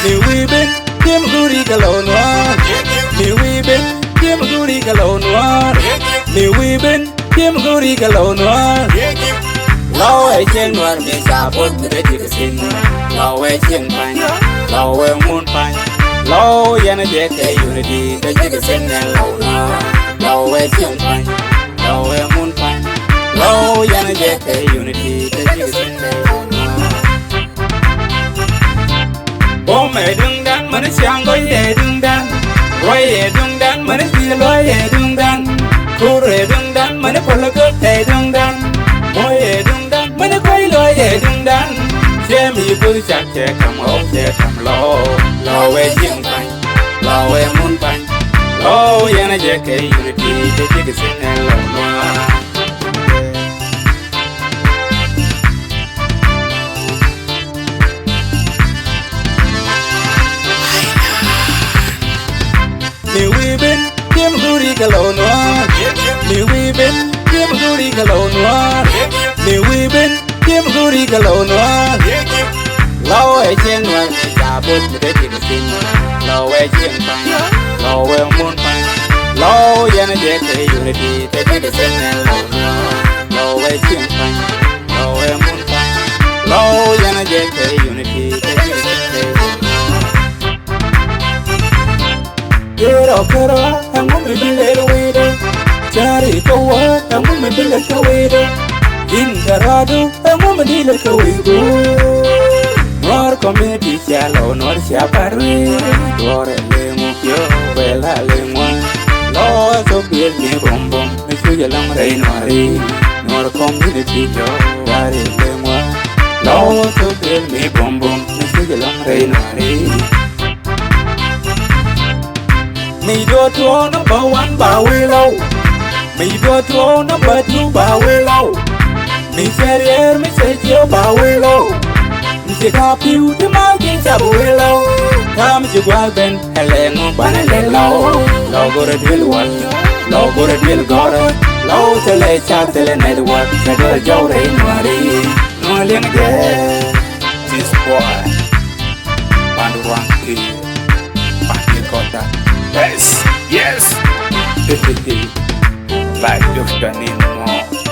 mi wibin kim guri galonwar mi wibin kim guri galonwar mi wibin kim guri galonwar law ai chen war mi sapot de tikin law ai chen pan law ai mun pan law yana de ke unity de tikin law ai chen pan law ai mun pan law yana de ke unity de tikin bom ai dung dan mana siang goi ai dung dan roi ai dung dan mana pi loi ai dung dan kur ai dung dan mana polak ai dung dan moi ai dung dan mana koi loi ai dung dan che mi bu chak che kam o che kam lo ai jing pan lo ai mun pan lo yana je ke unity de jig sin lo mi wibin kim guri galonwar mi wibin kim guri galonwar mi wibin kim guri galonwar law ai chen war sa bot de tikin law ai chen pan law ai mun pan law yana je ke unity de tikin law ai chen pan law ai mun pan law yana je ke unity de tikin Kero amu mi bile wede Chari kawa amu mi bile kawede Indarado amu mi bile kawede Nor komedi chalo nor siapare Dore lemu kyo bela lemwa Lo so bil mi bom bom Mi suya lam rei nori Nor community yo Dare lemwa Lo so bil mi bom bom Mi suya lam rei nori Mi do to number one bawe low Mi do to number two bawe low Mi serier mi sejo bawe low Mi se kapiu te magi sabawe low Kam si gwa ben helengu banale low Low gore dil wal Low gore dil gore Low tele chat tele network Segala jawre inwari Nualing de This boy Pandu ruang Pandi kota Yes, yes. Like Dr. Nemo.